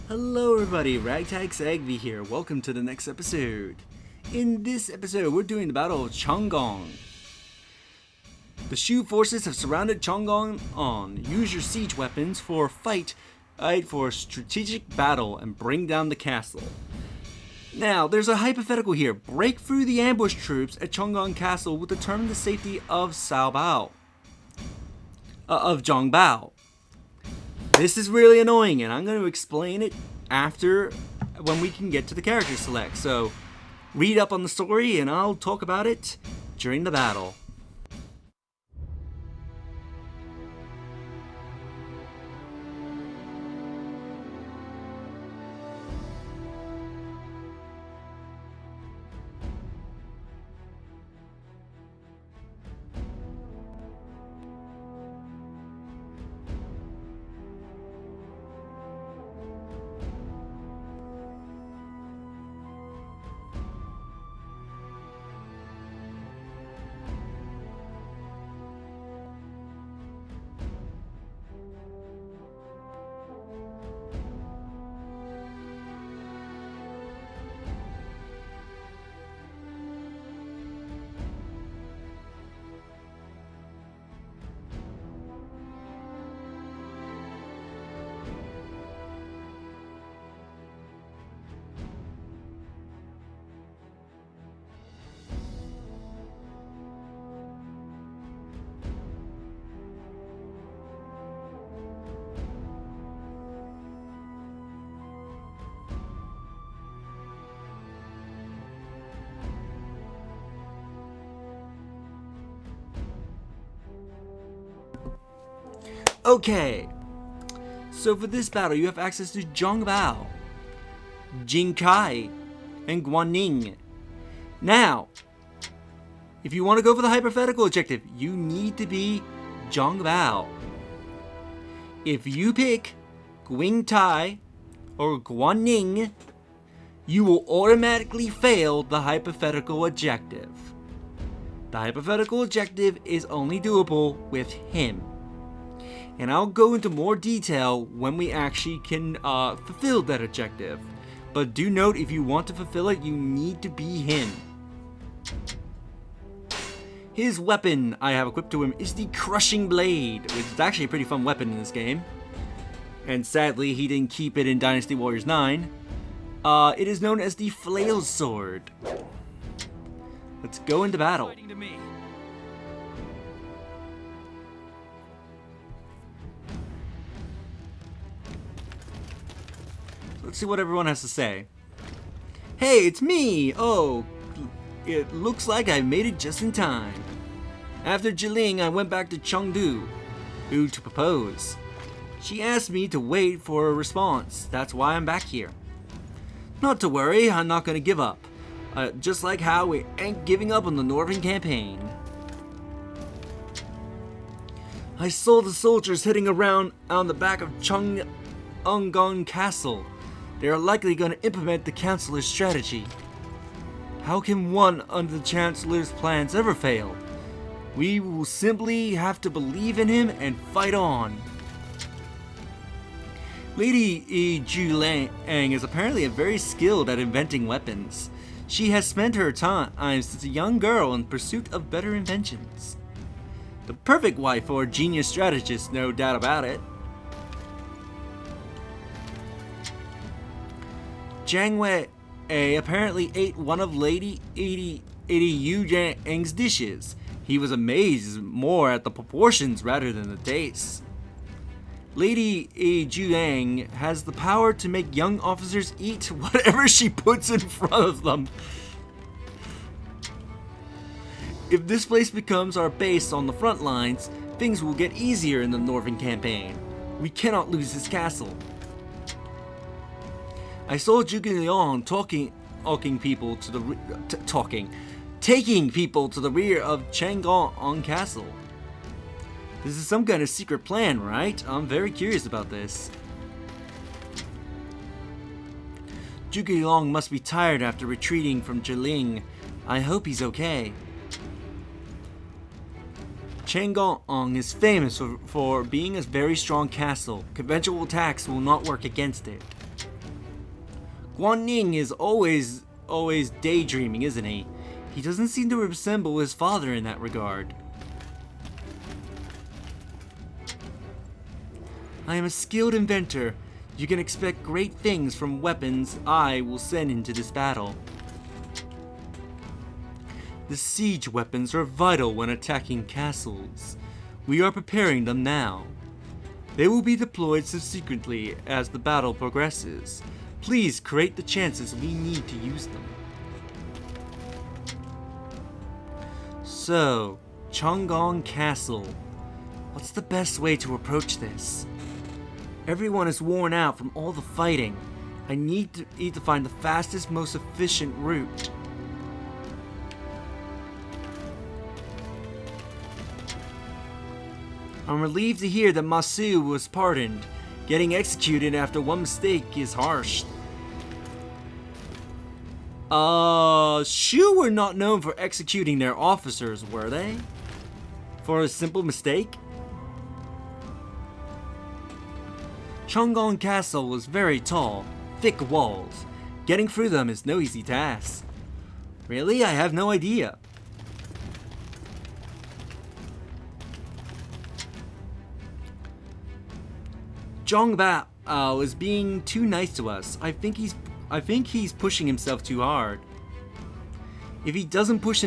Hello everybody, Ragtag Sagvi here. Welcome to the next episode. In this episode, we're doing the Battle of Chencang. The Shu forces have surrounded Chencang. Use your siege weapons for fight for a strategic battle and bring down the castle. Now, there's a hypothetical here. Break through the ambush troops at Chencang Castle will determine the safety of Zhang Bao. This is really annoying, and I'm going to explain it after when we can get to the character select. So, read up on the story, and I'll talk about it during the battle. Okay, so for this battle, you have access to Zhang Bao, Xingcai, and Guan Xing. Now, if you want to go for the hypothetical objective, you need to be Zhang Bao. If you pick Xingcai or Guan Xing, you will automatically fail the hypothetical objective. The hypothetical objective is only doable with him. And I'll go into more detail when we actually can fulfill that objective. But do note, if you want to fulfill it, you need to be him. His weapon I have equipped to him is the Crushing Blade, which is actually a pretty fun weapon in this game. And sadly, he didn't keep it in Dynasty Warriors 9. It is known as the Flail Sword. Let's go into battle. Let's see what everyone has to say. Hey, it's me! Oh, it looks like I made it just in time. After Zhuge Liang, I went back to Chengdu to propose. She asked me to wait for a response. That's why I'm back here. Not to worry, I'm not gonna give up. Just like how we ain't giving up on the Northern Campaign. I saw the soldiers heading around on the back of Chencang Castle. They are likely going to implement the Chancellor's strategy. How can one under the Chancellor's plans ever fail? We will simply have to believe in him and fight on. Lady Zhuge Liang is apparently very skilled at inventing weapons. She has spent her time since a young girl in pursuit of better inventions. The perfect wife for a genius strategist, no doubt about it. Jiang Wei apparently ate one of Lady Yu Jiang's dishes. He was amazed more at the proportions rather than the taste. Lady Zhuge Liang has the power to make young officers eat whatever she puts in front of them. If this place becomes our base on the front lines, things will get easier in the Northern Campaign. We cannot lose this castle. I saw Zhuge Liang taking people to the rear of Chencang Castle. This is some kind of secret plan, right? I'm very curious about this. Zhuge Liang must be tired after retreating from Zhuge Liang. I hope he's okay. Chencang is famous for being a very strong castle. Conventional attacks will not work against it. Guan Xing is always daydreaming, isn't he? He doesn't seem to resemble his father in that regard. I am a skilled inventor. You can expect great things from weapons I will send into this battle. The siege weapons are vital when attacking castles. We are preparing them now. They will be deployed subsequently as the battle progresses. Please create the chances we need to use them. So, Chencang Castle. What's the best way to approach this? Everyone is worn out from all the fighting. I need to find the fastest, most efficient route. I'm relieved to hear that Masu was pardoned. Getting executed after one mistake is harsh. Shu were not known for executing their officers, were they? For a simple mistake? Chencang Castle was very tall, thick walls. Getting through them is no easy task. Really? I have no idea. Zhang Bao is being too nice to us. I think he's pushing himself too hard. If he doesn't push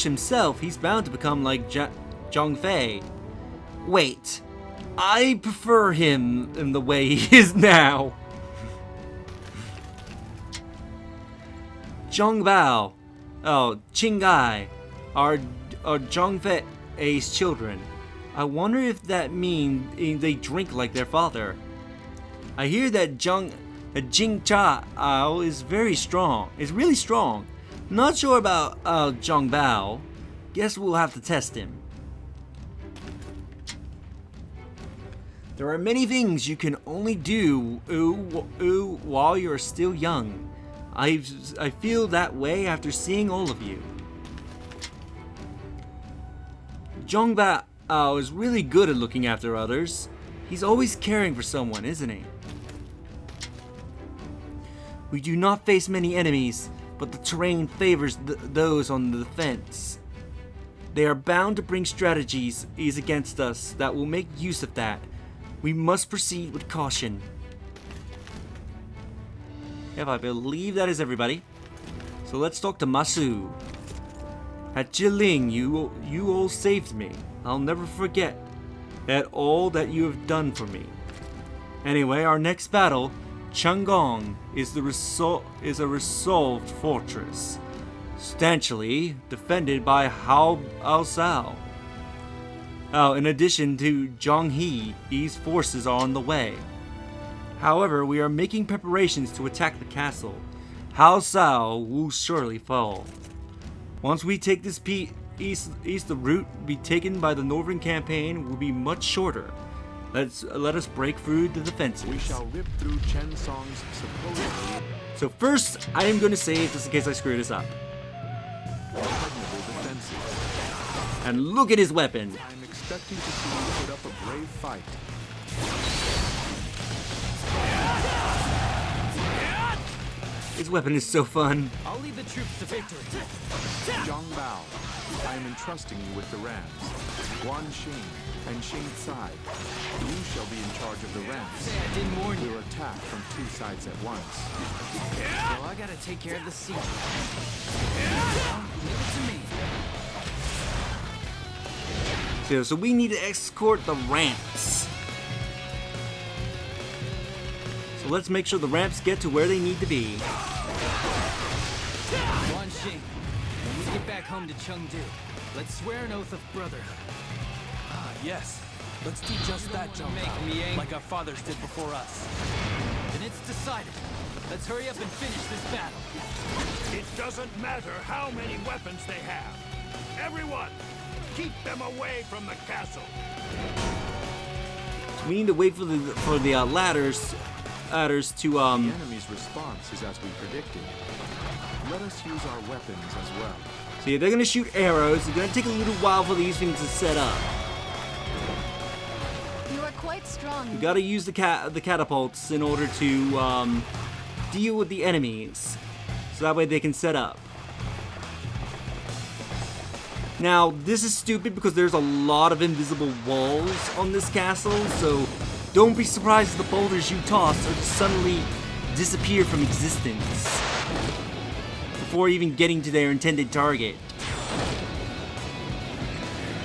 himself, he's bound to become like Zhang Fei. Wait, I prefer him in the way he is now. Zhang Bao, Xingcai, are Zhang Fei's children. I wonder if that means they drink like their father. I hear that Jing Chao is really strong. Not sure about Zhang Bao. Guess we'll have to test him. There are many things you can only do while you're still young. I feel that way after seeing all of you. Zhang Bao is really good at looking after others. He's always caring for someone, isn't he? We do not face many enemies, but the terrain favors those on the defense. They are bound to bring strategies against us that will make use of that. We must proceed with caution. Yep, I believe that is everybody. So let's talk to Masu. At Jiling, you all saved me. I'll never forget all that you have done for me. Anyway, our next battle, Chencang, is a resolved fortress, substantially defended by Hao Sao. In addition to Zhang He's forces are on the way. However, we are making preparations to attack the castle. Hao Sao will surely fall. Once we take this east, the route be taken by the northern campaign will be much shorter. Let us break through the defenses. We shall rip through Chencang's supposedly. So first, I am going to save just in case I screw this up. Defenses. And look at his weapon. I'm expecting to see you put up a brave fight. His weapon is so fun. I'll lead the troops to victory. Zhang Bao, I am entrusting you with the rams. Guan Xing and Xingcai, you shall be in charge of the rams. Say I didn't warn you. We're attacked from two sides at once. Well, I gotta take care of the siege. Well, leave it to me. So we need to escort the ramps. So let's make sure the ramps get to where they need to be. Guan Xing, when we get back home to Chengdu, let's swear an oath of brotherhood. Yes. Let's do just that, Zhang Make Bao, me angry. like our fathers did before us. Then it's decided. Let's hurry up and finish this battle. It doesn't matter how many weapons they have. Everyone, keep them away from the castle. We need to wait for the ladders to The enemy's response is as we predicted. Let us use our weapons as well. See, they're gonna shoot arrows. It's gonna take a little while for these things to set up. You are quite strong. You gotta use the catapults in order to deal with the enemies, so that way they can set up. Now, this is stupid because there's a lot of invisible walls on this castle, so don't be surprised if the boulders you toss are just suddenly disappear from existence before even getting to their intended target.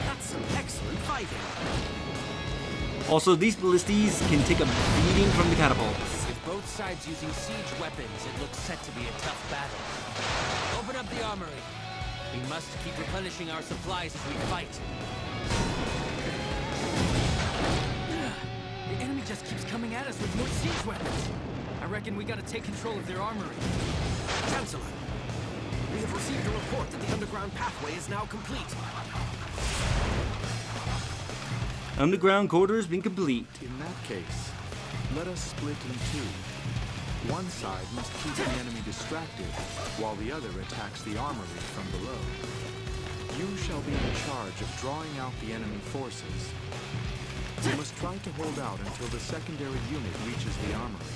That's some excellent fighting. Also, these ballistas can take a beating from the catapults. With both sides using siege weapons, it looks set to be a tough battle. Open up the armory. We must keep replenishing our supplies as we fight. The enemy just keeps coming at us with more siege weapons. I reckon we gotta take control of their armory. Chancellor, we have received a report that the underground pathway is now complete. Underground corridor has been complete. In that case, let us split in two. One side must keep the enemy distracted, while the other attacks the armory from below. You shall be in charge of drawing out the enemy forces. You must try to hold out until the secondary unit reaches the armory.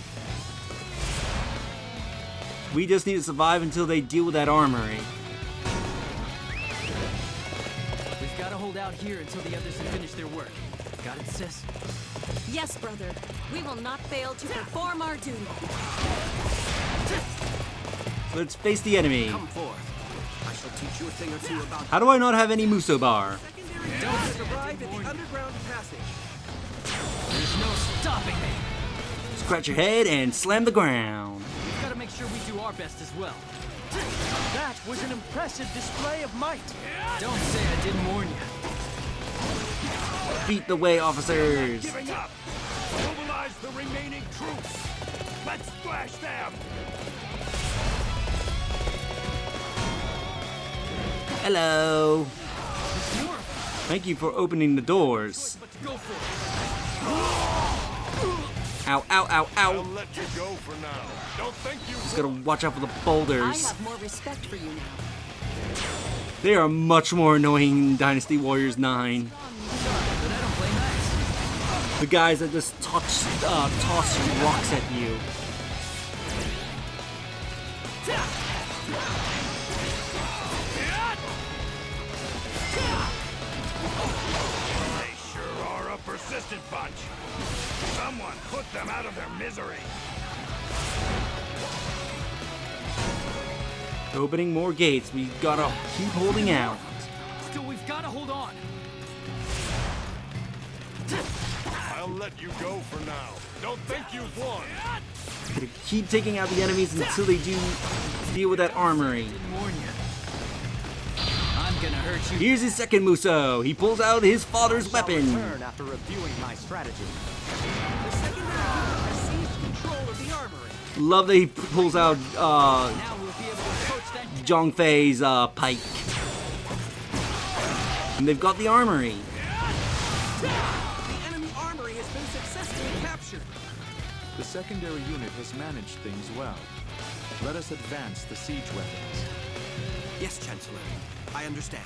We just need to survive until they deal with that armory. We've gotta hold out here until the others have finished their work. Got it, sis? Yes, brother. We will not fail to perform our duty. Let's face the enemy. Come forth. I shall teach you a thing or two about How do I not have any Muso bar? secondary units arrived at the underground passage. There's no stopping me. Scratch your head and slam the ground. We've gotta make sure we do our best as well. That was an impressive display of might. Don't say I didn't warn you. Beat the way, officers. Giving up! Mobilize the remaining troops! Let's thrash them! Hello. Thank you for opening the doors. But to go for Ow, ow, ow, I'll ow. let you go for now. Don't think you Just gotta watch out for the I boulders. have more respect for you now. They are much more annoying in Dynasty Warriors 9. it. But I don't play nice. The guys that just toss rocks at you. They sure are a persistent bunch. Someone put them out of their misery. Opening more gates. We gotta keep holding out. Still, we've gotta hold on. I'll let you go for now. Don't think you've won. Gotta keep taking out the enemies until they do deal with that armory. Didn't warn you. I'm gonna hurt you. Here's his second Muso. He pulls out his father's weapon. Return after reviewing my strategy. The secondary unit has seized control of the armory. Love that he pulls out Now we'll be able to approach that. Zhang Fei's pike. And they've got the armory. The enemy armory has been successfully captured. The secondary unit has managed things well. Let us advance the siege weapons. Yes, Chancellor. I understand.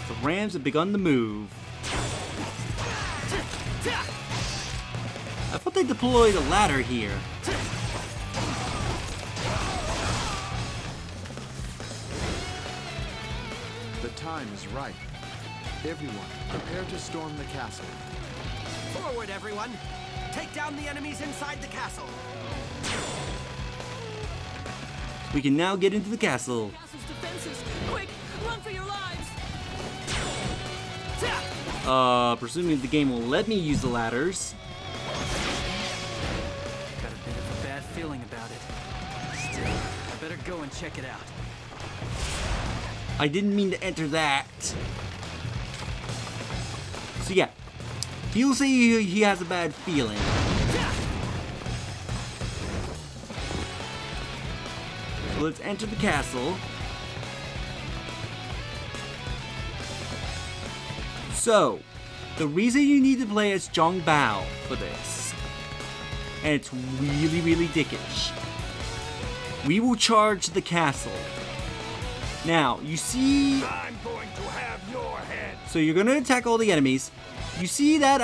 The Rams have begun to move. I thought they deployed a ladder here. The time is right. Everyone, prepare to storm the castle. Forward, everyone. Take down the enemies inside the castle. We can now get into the castle. Castle's defenses. Quick, run for your lives. Presuming the game will let me use the ladders. Got a bit of a bad feeling about it. Still, I better go and check it out. I didn't mean to enter that. So yeah, he'll say he has a bad feeling. So let's enter the castle. So, the reason you need to play as Zhang Bao for this, and it's really, really dickish. We will charge the castle. Now, you see, I'm going to have your head. so you're gonna attack all the enemies. You see that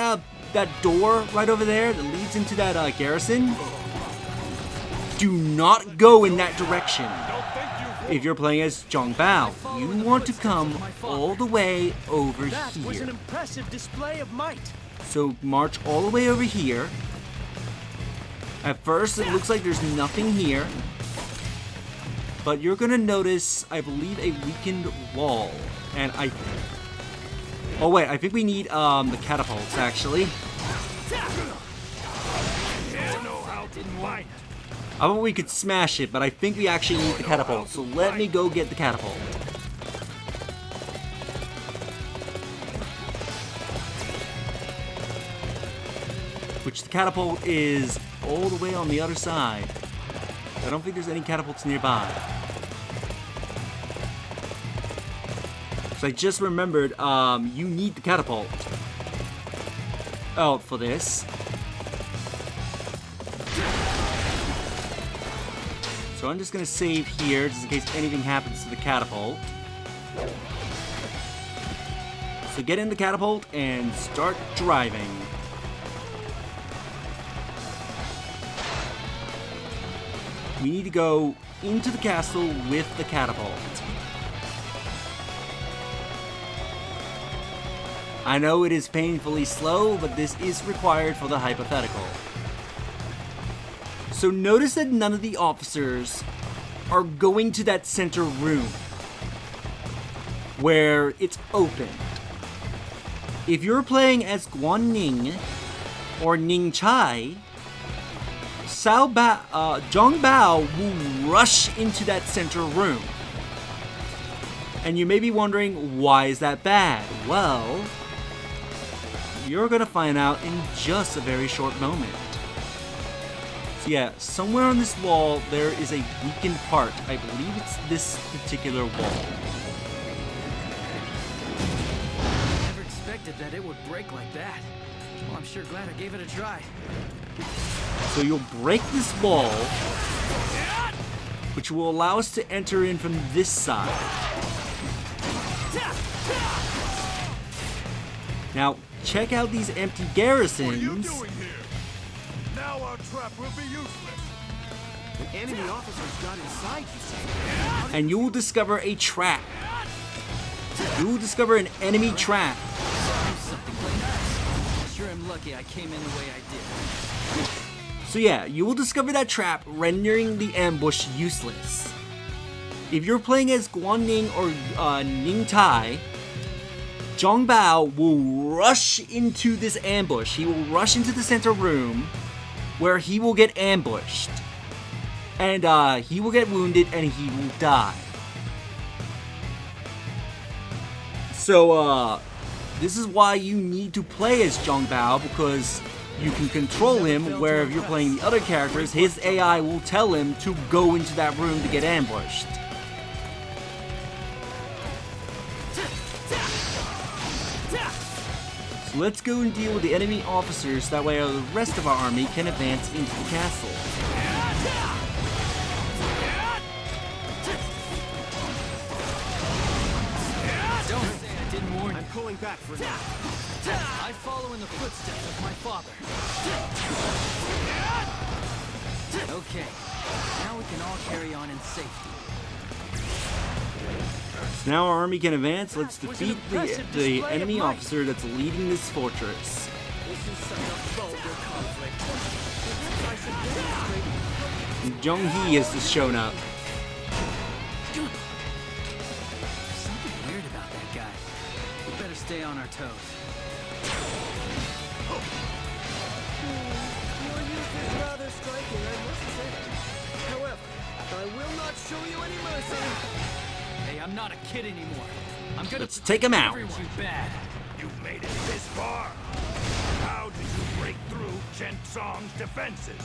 that door right over there that leads into that garrison, do not go in that direction. If you're playing as Zhang Bao, you want to come all the way over That was an here. impressive display of might. So march all the way over here. At first, it looks like there's nothing here. But you're gonna notice, I believe, a weakened wall. And oh wait, I think we need the catapults, actually. I thought we could smash it, but I think we actually need the catapult. So let me go get the catapult. Which the catapult is all the way on the other side. I don't think there's any catapults nearby. So I just remembered, you need the catapult. Oh, for this. So I'm just gonna save here, just in case anything happens to the catapult. So get in the catapult and start driving. We need to go into the castle with the catapult. I know it is painfully slow, but this is required for the hypothetical. So notice that none of the officers are going to that center room where it's open. If you're playing as Guan Xing or Xingcai, Zhang Bao will rush into that center room. And you may be wondering, why is that bad? Well, you're gonna find out in just a very short moment. So yeah, somewhere on this wall there is a weakened part. I believe it's this particular wall. Never expected that it would break like that. Well, I'm sure glad I gave it a try. So you'll break this wall, which will allow us to enter in from this side. Now, check out these empty garrisons. Now our trap will be useless. The enemy officers got inside, you say? And you will discover a trap. You will discover an enemy trap. Sure am lucky I came in the way I did. So yeah, you will discover that trap, rendering the ambush useless. If you're playing as Guan Xing or Xingcai, Zhang Bao will rush into this ambush. He will rush into the center room where he will get ambushed. And he will get wounded and he will die. So this is why you need to play as Zhang Bao, because you can control him, where if you're playing the other characters, his AI will tell him to go into that room to get ambushed. So let's go and deal with the enemy officers, that way the rest of our army can advance into the castle. Don't say I didn't warn you. I'm pulling back for now. I follow in the footsteps of my father. Okay, now we can all carry on in safety. So now our army can advance. Let's defeat the enemy officer that's leading this fortress. This is such a vulgar conflict. And Zhong He has just shown up. Something weird about that guy. We better stay on our toes. Your youth is rather striking, I must say. However, I will not show you any mercy. Hey, I'm not a kid anymore. I'm gonna Let's take him out. everyone bad. You've made it this far. How did you break through Chencang's defenses?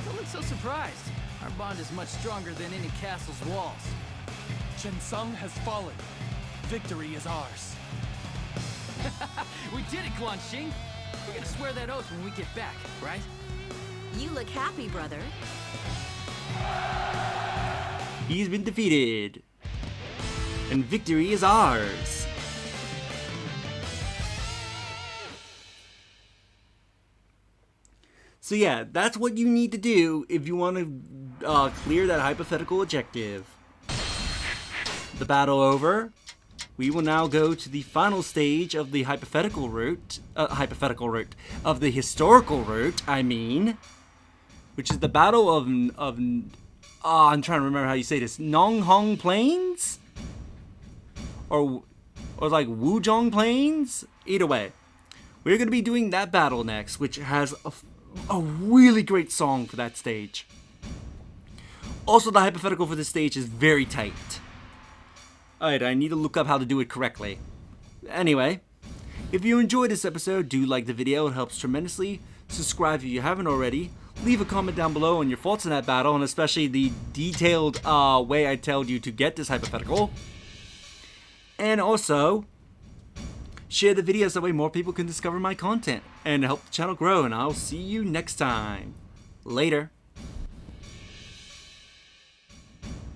Don't look so surprised. Our bond is much stronger than any castle's walls. Chencang has fallen. Victory is ours. We did it, Guan Xing. We're gonna swear that oath when we get back, right? You look happy, brother. He's been defeated. And victory is ours. So yeah, that's what you need to do if you want to clear that hypothetical objective. The battle over. We will now go to the final stage of the hypothetical route, of the historical route, I mean, which is the Battle of I'm trying to remember how you say this, Nonghong Plains? Or like Wuzhong Plains? Either way, we're going to be doing that battle next, which has a really great song for that stage. Also, the hypothetical for this stage is very tight. Alright, I need to look up how to do it correctly. Anyway, if you enjoyed this episode, do like the video, it helps tremendously. Subscribe if you haven't already. Leave a comment down below on your thoughts on that battle, and especially the detailed way I told you to get this hypothetical. And also, share the videos, that way more people can discover my content and help the channel grow, and I'll see you next time. Later.